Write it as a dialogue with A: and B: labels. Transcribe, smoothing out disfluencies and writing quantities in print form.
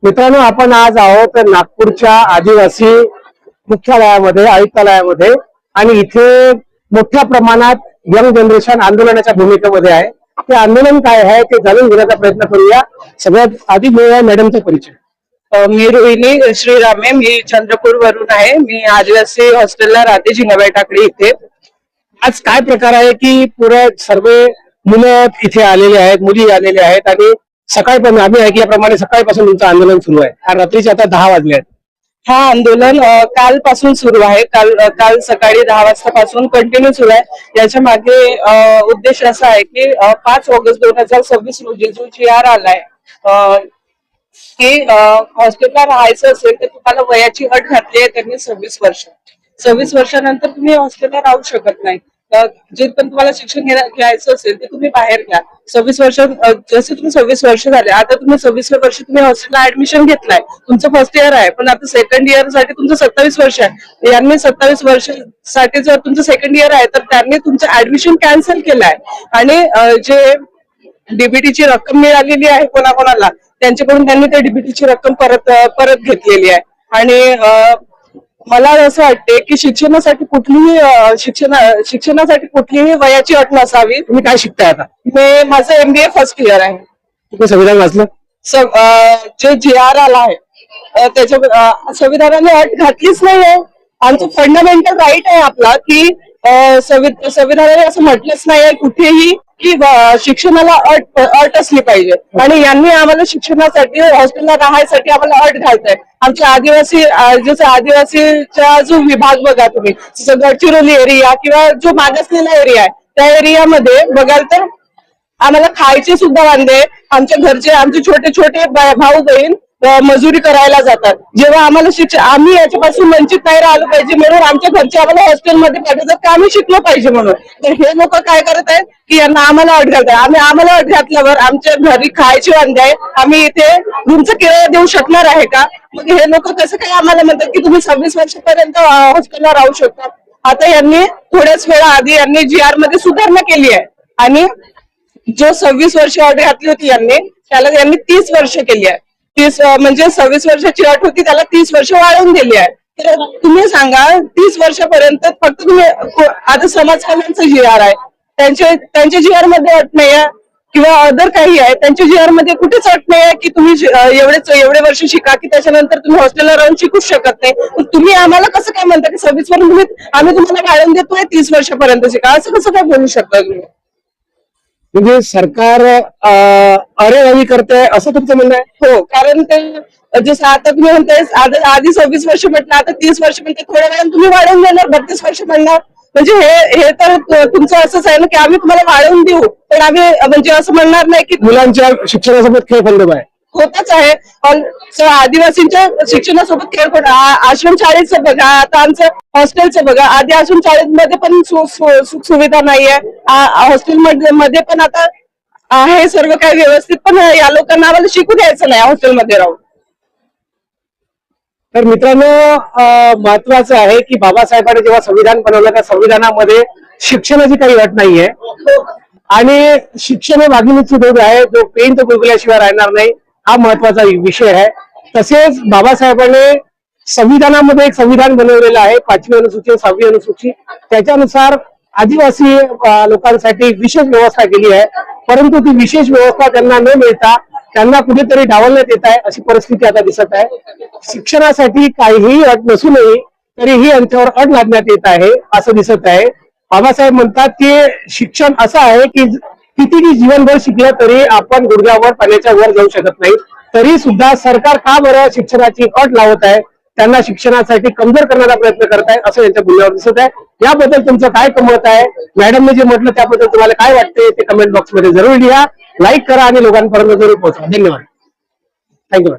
A: मित्रांनो, आपण आज आहोत नागपूरच्या आदिवासी मुख्यालयामध्ये, आयुक्तालयामध्ये, आणि इथे मोठ्या प्रमाणात यंग जनरेशन आंदोलनाच्या भूमिकेमध्ये आहे. ते आंदोलन काय आहे ते जाणून घेण्याचा प्रयत्न करूया. सगळ्यात आधी घेऊया मॅडमचा परिचय.
B: मी रोहिणी श्रीरामे, मी चंद्रपूर वरून आहे. मी आदिवासी हॉस्टेलला राहते, जिंगाबाई टाकळी इथे.
A: आज काय प्रकार आहे की पुरे सर्व मुलं इथे आलेले आहेत, मुली आलेल्या आहेत, आणि सकाळपासून आम्ही ऐकल्याप्रमाणे सकाळपासून तुमचं आंदोलन सुरू आहे आणि रात्रीचे आता 10 वाजले आहेत.
B: हा आंदोलन कालपासून सुरू आहे. काल सकाळी 10 वाजतापासून कंटिन्यू सुरू आहे. याच्या मागे उद्देश असा आहे की 5 ऑगस्ट 2026 रोजी जो GR आलाय की हॉस्टेलला राहायचं असेल तर तुम्हाला वयाची अट घातली आहे त्यांनी 26 वर्षानंतर तुम्ही हॉस्टेलला राहू शकत नाही. जे पण तुम्हाला शिक्षण घ्यायचं असेल ते तुम्ही बाहेर घ्या. 26 वर्ष, जसे तुम्ही 26 वर्ष झाले, आता तुम्ही 26व्या वर्षी तुम्ही हॉस्टेलला ऍडमिशन घेतलाय, तुमचं फर्स्ट इयर आहे, पण आता सेकंड इयर साठी तुमचं 27 वर्ष आहे. यांनी 27 वर्षासाठी जर तुमचं सेकंड इयर आहे तर त्यांनी तुमचं ऍडमिशन कॅन्सल केलंय. आणि जे डीबीटीची रक्कम मिळालेली आहे कोणाकोणाला, त्यांच्याकडून त्यांनी त्या डीबीटीची रक्कम परत घेतलेली आहे. आणि मला असं वाटते की शिक्षणासाठी कुठलीही वयाची अट नसावी.
A: तुम्ही काय शिकताय आता?
B: माझं MBA फर्स्ट इयर आहे.
A: तुम्ही संविधान वाचलं?
B: जे GR आला आहे त्याच्या संविधानाने अट घातलीच नाहीये. आमचं फंडामेंटल राईट आहे आपला की संविधानाने असं म्हटलंच नाहीये कुठेही की शिक्षणाला अट असली पाहिजे. आणि यांनी आम्हाला शिक्षणासाठी, हॉस्टेलला राहायसाठी आम्हाला अट घालताय. आमच्या आदिवासीचा जो विभाग बघा तुम्ही, गडचिरोली एरिया किंवा जो मागासलेला एरिया आहे त्या एरियामध्ये बघाल तर आम्हाला खायचे सुद्धा वांदे. आमच्या घरचे, आमचे छोटे छोटे भाऊ बहीण मजुरी करायला जातात. जेव्हा आम्हाला आम्ही याच्यापासून वंचित नाही राहिलो पाहिजे म्हणून आमच्या घरचे आम्हाला हॉस्टेलमध्ये पाठवतात की आम्ही शिकलो पाहिजे म्हणून. तर हे लोक काय करत आहेत की यांना आम्हाला अट घालतात. आम्हाला अट घातल्यावर आमच्या घरी खायचे वांदे आहे, आम्ही इथे रूमचं किराया देऊ शकणार आहे का? मग हे लोक कसं काय आम्हाला म्हणतात की तुम्ही 26 वर्षापर्यंत हॉस्टेलला राहू शकता. आता यांनी थोड्याच वेळा आधी यांनी GR मध्ये सुधारणा केली आहे आणि जो 26 वर्ष अट घातली होती त्याला यांनी 30 वर्ष केली आहे. 30 म्हणजे 26 वर्षाची अट होती, त्याला 30 वर्ष वाढवून दिली आहे. तर तुम्ही सांगा 30 वर्षापर्यंत फक्त तुम्ही, आता समाज कल्याणचं GR आहे, त्यांच्या GR मध्ये अट नाही आहे किंवा अदर काही आहे, त्यांच्या GR मध्ये कुठेच अट नाही आहे की तुम्ही एवढे वर्ष शिका की त्याच्यानंतर तुम्ही हॉस्टेलला राहून शिकूच शकत नाही. तुम्ही आम्हाला कसं काय म्हणता की 26 वर्ष आम्ही तुम्हाला वाढवून देतोय 30 वर्षापर्यंत शिका, असं कसं काय बोलू शकता तुम्ही?
A: म्हणजे सरकार अरेरावी करते असं तुमचं म्हणणं आहे?
B: हो, कारण ते जसं आता तुम्ही म्हणताय आधी 26 वर्ष म्हटलं, आता 30 वर्ष म्हणते, थोड्या वेळाने तुम्ही वाढवून देणार 32 वर्ष म्हणणार. म्हणजे हे तर तुमचं असंच आहे ना की आम्ही तुम्हाला वाढवून देऊ, पण आम्ही म्हणजे असं म्हणणार नाही की
A: मुलांच्या शिक्षणासोबत खेळखंडोबा आहे.
B: होतच आहे. आदिवासींच्या शिक्षणासोबत खेळ, आश्रम शाळेचं बघा, आता आमचं हॉस्टेलचं बघा. आधी आश्रम शाळेमध्ये पण सुख सुविधा नाहीये, हॉस्टेल मध्ये पण आता आहे सर्व काही व्यवस्थित, पण या लोकांना आम्हाला शिकू द्यायचं नाही हॉस्टेलमध्ये राहून.
A: तर मित्रांनो, महत्वाचं आहे की बाबासाहेबांनी जेव्हा संविधान बनवलं त्या संविधानामध्ये शिक्षणाची काही अट नाहीये आणि शिक्षण हे वाघिणीची दूध आहे, जो पेन तो गुळगुळल्याशिवाय राहणार नाही, हा महत्वाचा विषय आहे. तसेच बाबासाहेबांनी संविधानामध्ये एक संविधान बनवलेलं आहे, 5वी अनुसूची, 6वी अनुसूची, त्याच्यानुसार आदिवासी लोकांसाठी विशेष व्यवस्था केली आहे. परंतु ती विशेष व्यवस्था त्यांना न मिळता त्यांना कुठेतरी डावलण्यात येत आहे, अशी परिस्थिती आता दिसत आहे. शिक्षणासाठी काहीही अट नसूनही तरीही यांच्यावर अट लादण्यात येत आहे असं दिसत आहे. बाबासाहेब म्हणतात की शिक्षण असं आहे की कितीही जीवनभर शिकलं तरी आपण गुडघ्यावर पाण्याच्या वर जाऊ शकत नाही. तरी सुद्धा सरकार का बरं शिक्षणाची अट लावत आहे, त्यांना शिक्षणासाठी कमजोर करण्याचा प्रयत्न करत आहे असं यांच्या बोलण्यावर दिसत आहे. याबद्दल तुमचं काय मत आहे? मॅडमने जे म्हटलं त्याबद्दल तुम्हाला काय वाटते ते कमेंट बॉक्समध्ये जरूर लिहा, लाईक करा आणि लोकांपर्यंत जरूर पोहोचवा. धन्यवाद. थँक्यू.